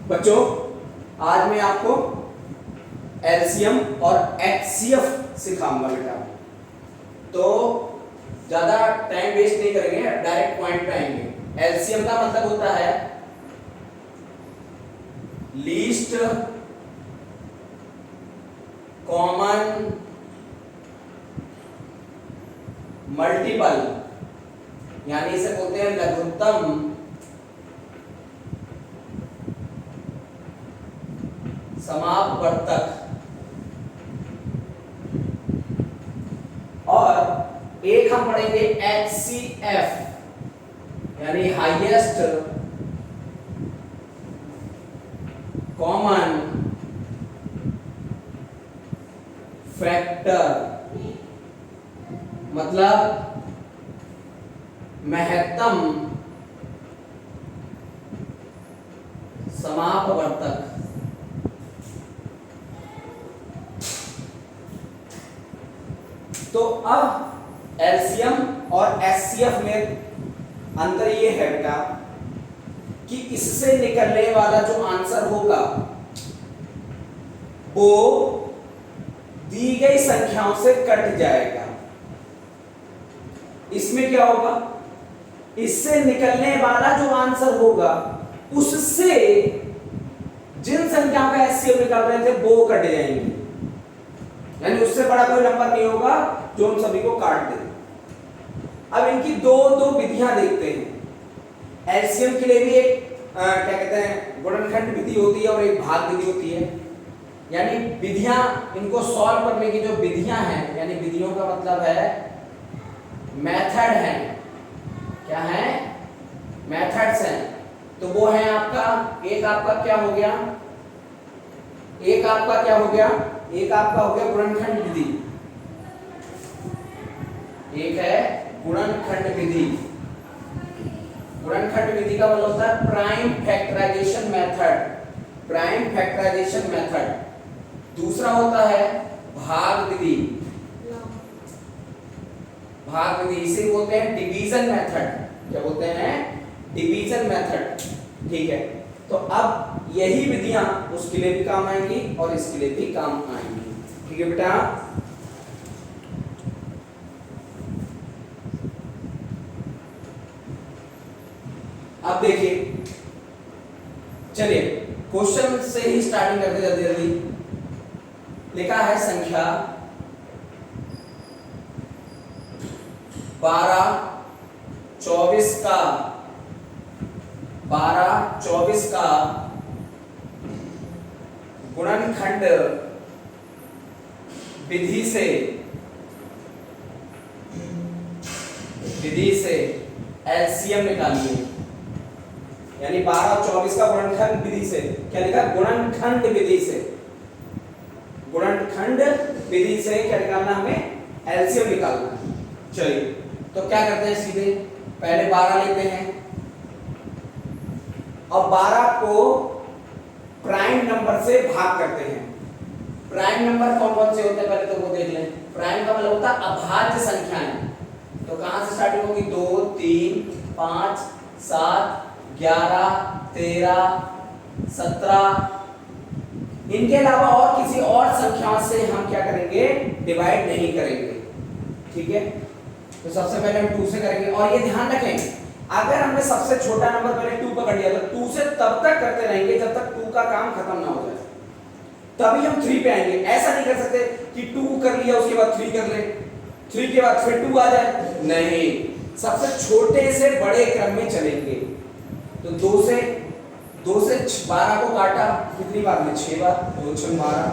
बच्चों आज मैं आपको एलसीएम और एचसीएफ सिखाऊंगा बेटा। तो ज्यादा टाइम वेस्ट नहीं करेंगे, डायरेक्ट पॉइंट पे आएंगे। एलसीएम का मतलब होता है लीस्ट कॉमन मल्टीपल, यानी इसे बोलते हैं लघुत्तम समापवर्तक। और एक हम पढ़ेंगे HCF, यानी हाईएस्ट कॉमन फैक्टर, मतलब महत्तम समापवर्तक। तो अब एलसीएम और एचसीएफ में अंतर ये है बेटा कि इससे निकलने वाला जो आंसर होगा वो दी गई संख्याओं से कट जाएगा। इसमें क्या होगा, इससे निकलने वाला जो आंसर होगा उससे जिन संख्याओं का एचसीएफ निकाल रहे थे वो कट जाएंगे, यानी उससे बड़ा कोई नंबर नहीं होगा जो हम सभी को काट दे। अब इनकी दो विधियां देखते हैं। एलसीएम के लिए भी एक क्या कहते हैं गुणनखंड विधि होती है और एक भाग विधि होती है। यानी विधियां, इनको सॉल्व करने की जो विधियां हैं, यानी विधियों का मतलब है मेथड है। क्या है? मेथड्स हैं। तो वो है आपका एक आपका क्या हो गया, एक आपका क्या हो गया, एक आपका हो गया गुणनखंड विधि, एक है गुणनखंड विधि। गुणनखंड विधि का मतलब होता है prime factorisation method, prime factorisation method. दूसरा होता है भाग विधि, भाग विधि इसे बोलते हैं डिवीजन मेथड। क्या बोलते हैं? Division method. ठीक है, तो अब यही विधियां उसके लिए भी काम आएंगी और इसके लिए भी काम आएंगी। ठीक है बेटा। अब देखिए, चलिए क्वेश्चन से ही स्टार्टिंग करते जल्दी जल्दी। लिखा है संख्या 12 24 का 12 24 का गुणनखंड विधि से एलसीएम निकालिए। यानी 12 और 24 का गुणनखंड विधि से, क्या लिखा? गुणनखंड विधि से, गुणनखंड विधि से क्या निकालना, हमें एलसीएम निकालना है। चलिए तो क्या करते हैं, सीधे पहले 12 लेते हैं और 12 को प्राइम नंबर से भाग करते हैं। प्राइम नंबर कौन कौन से होते हैं पहले तो वो देख लें। प्राइम का मतलब होता है अभाज्य संख्याएं। तो कहां से स्टार्टिंग होगी? 2 3 5 7 11 13 17। इनके अलावा और किसी और संख्याओं से हम क्या करेंगे? डिवाइड नहीं करेंगे। ठीक है, तो सबसे पहले हम 2 से करेंगे। और ये ध्यान रखें, अगर हमने सबसे छोटा नंबर पहले 2 पकड़ लिया तो 2 से तब तक करते रहेंगे जब तक 2 का काम खत्म ना हो जाए, तभी हम 3 पे आएंगे। ऐसा नहीं कर सकते कि 2 कर लिया उसके बाद 3 कर ले, 3 के बाद फिर 2 आ जाए, नहीं, सबसे छोटे से बड़े क्रम में चलेंगे। तो 2 से 12 को काटा कितनी बार में? 6 बार। 2 6 12।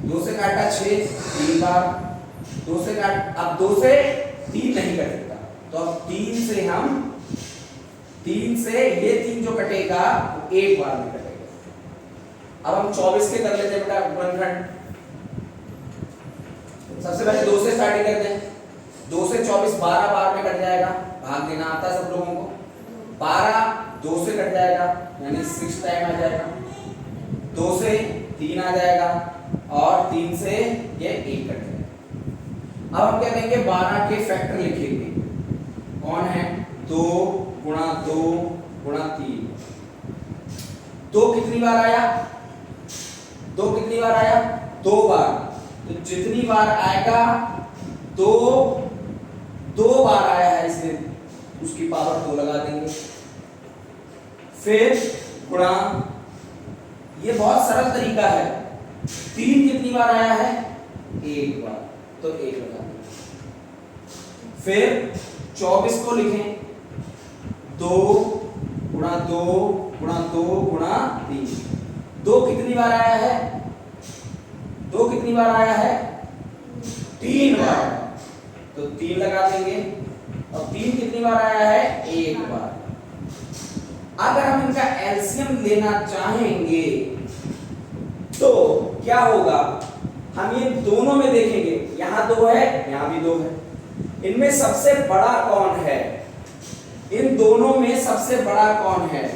2 से काटा 6 3 बार। 2 से काट, अब 2 से 3 नहीं कट सकता, तो अब 3 से ये 3 जो कटेगा वो एक बार में कटेगा। अब हम 24 के कर लेते हैं बेटा गुणनखंड। सबसे पहले 2 से स्टार्टिंग करते हैं। 2 से 24 12 बार में कट जाएगा, भाग देना आता है सब लोगों को। 12 2 से कट जाएगा, यानी 6 टाइम आ जाएगा। 2 से 3 आ जाएगा और 3 से ये 1 कट जाएगा। अब हम क्या करेंगे? 12 के फैक्टर लिखेंगे। कौन है? 2 गुणा 2 गुणा 3। 2 दो कितनी बार आया, दो कितनी बार आया, दो बार। तो जितनी बार आएगा दो, दो बार आया है इसलिए उसकी पावर दो लगा देंगे। फिर गुणा, ये बहुत सरल तरीका है। तीन कितनी बार आया है, एक बार, तो एक लगा देंगे। फिर 24 को लिखें, दो गुणा दो गुणा दो गुणा तीन। दो कितनी बार आया है, दो कितनी बार आया है, तीन बार, तो तीन लगा देंगे। और तीन कितनी बार आया है, एक बार। अगर हम इनका एलसीएम लेना चाहेंगे तो क्या होगा, हम ये दोनों में देखेंगे, यहां दो है, यहां भी दो है। इनमें सबसे बड़ा कौन है, इन दोनों में सबसे बड़ा कौन है,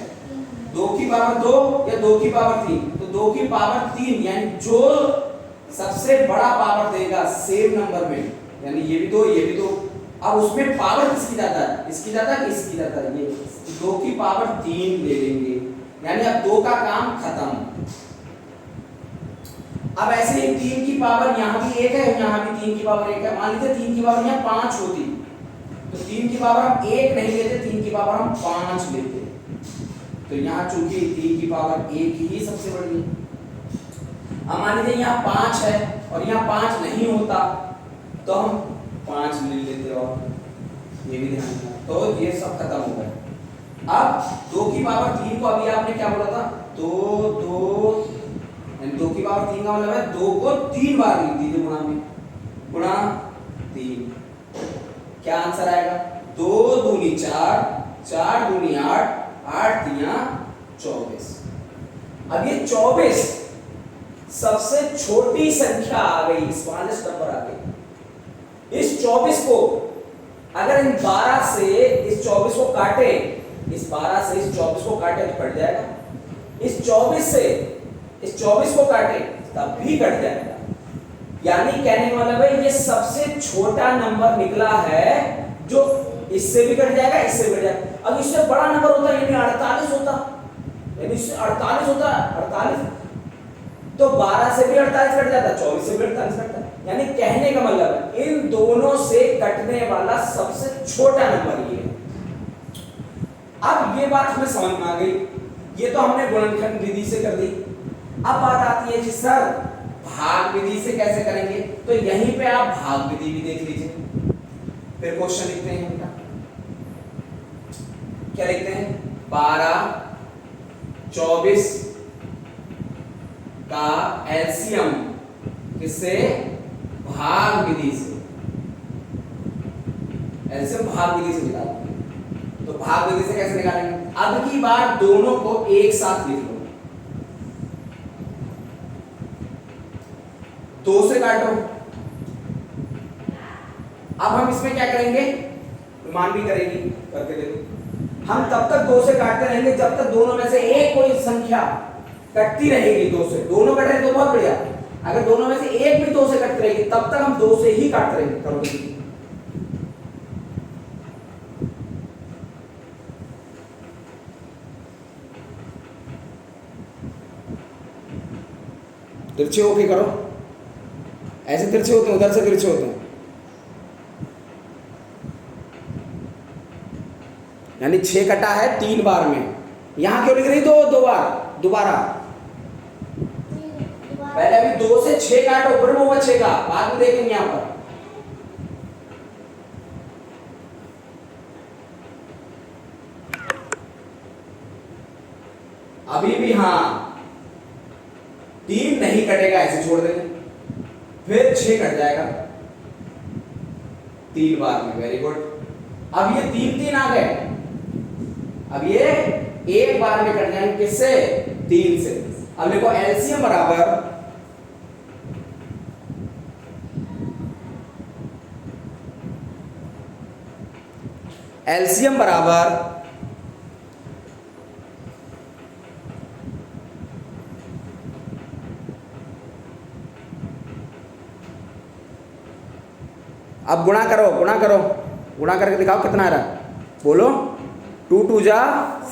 दो की पावर दो या दो की पावर तीन, तो दो की पावर तीन, यानी जो सबसे बड़ा पावर देगा सेम नंबर में, यानी ये भी दो ये भी दो। अब उसमें पावर किसकी ज्यादा है, इसकी ज्यादा है, इसकी ज्यादा है, ये दो की पावर तीन ले लेंगे, यानी अब दो का काम खत्म। अब ऐसे ही तीन की पावर यहां भी एक है, यहां भी तीन की पावर एक है। मान लीजिए तीन की पावर यहां पांच होती, तो तीन की पावर हम एक नहीं लेते, तीन की पावर हम पांच लेते। तो यहाँ चूंकि तीन की पावर एक ही सबसे बड़ी है। अब मान लीजिए यहाँ पांच है और यहाँ पांच नहीं होता, तो हम पांच ले लेते, और ये भी ध्यान रखना। तो ये सब खत्म हो गया। अब दो की पावर तीन को अभी आपने क्या बोला था, दो दो, दो की पावर तीन का मतलब है दो को तीन बार लिख दीजिए गुणा में, गुणा तीन। क्या आंसर आएगा, दो दूनी चार, चार दूनी आठ, आठ दिया 24। अब ये 24 सबसे छोटी संख्या आ गई, स्मॉलेस्ट नंबर आ गई। इस 24 को अगर इन 12 से इस 24 को काटे, इस 12 से इस 24 को काटे तो कट जाएगा, इस 24 से इस 24 को काटे तब भी कट जाएगा। यानी कहने का मतलब है ये सबसे छोटा नंबर निकला है, जो इससे भी कट जाएगा, इससे भी कट जाएगा। अब इससे बड़ा नंबर होता यानी 48 होता, यानी इससे 48 होता, 48, तो 12 से भी 48 कट जाता, 24 से भी 48 कटता। यानी कहने का मतलब है इन दोनों से कटने वाला सबसे छोटा नंबर ये है। अब ये बात हमें समझ में आ गई, ये तो हमने गुणनखंड विधि से कर दी। अब बात आती है कि सर भाग विधि से कैसे करेंगे, तो यहीं पे आप भाग विधि भी देख लीजिए। फिर क्वेश्चन लिखते हैं इनका, क्या लिखते हैं, 12 24 का एलसीएम किससे, भाग विधि से, एलसीएम भाग विधि से निकालेंगे। तो भाग विधि से कैसे निकालेंगे, अब की बार दोनों को एक साथ लिख लो, दो से काटो। अब हम इसमें क्या करेंगे, मान भी करेंगे, करके देखो। हम तब तक दो से काटते रहेंगे जब तक दोनों में से एक कोई संख्या कटती रहेगी, दो से, दोनों कट रहे तो बहुत बढ़िया। अगर दोनों में से एक भी दो से कटती रहेगी तब तक हम दो से ही काटते रहेंगे। करोगे तिरछे होके करो, ऐसे तिरछे होते हैं, उधर से तिरछे होते हैं, यानी 6 कटा है 3 बार में। यहां क्यों लिख रही, दो बार, दोबारा पहले अभी 2 से 6 काटो, फिर वो बचेगा, बाद में देखेंगे यहां पर। अभी भी हाँ 3 नहीं कटेगा, ऐसे छोड़ देंगे, फिर 6 कट जाएगा 3 बार में। Very good. अब ये 3 आ गए, अब ये एक बार में कट जाएंगे, किससे, 3 से। अब देखो एलसीएम बराबर एलसीएम बराबर अब गुणा करो, गुणा करो, गुणा करके दिखाओ कितना आ रहा है, बोलो। 2 2 जा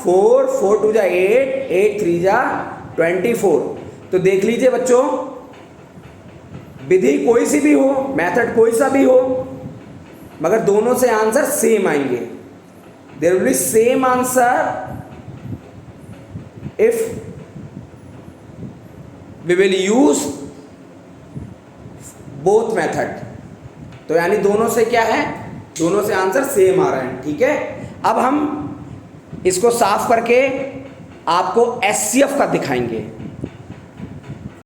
4, 4 2 जा 8, 8 3 जा 24। तो देख लीजिए बच्चों, विधि कोई सी भी हो, मेथड कोई सा भी हो, मगर दोनों से आंसर सेम आएंगे। There will be same answer if we will use both method. तो यानी दोनों से क्या है, दोनों से आंसर सेम आ रहे हैं। ठीक है, अब हम इसको साफ करके आपको एचसीएफ का दिखाएंगे।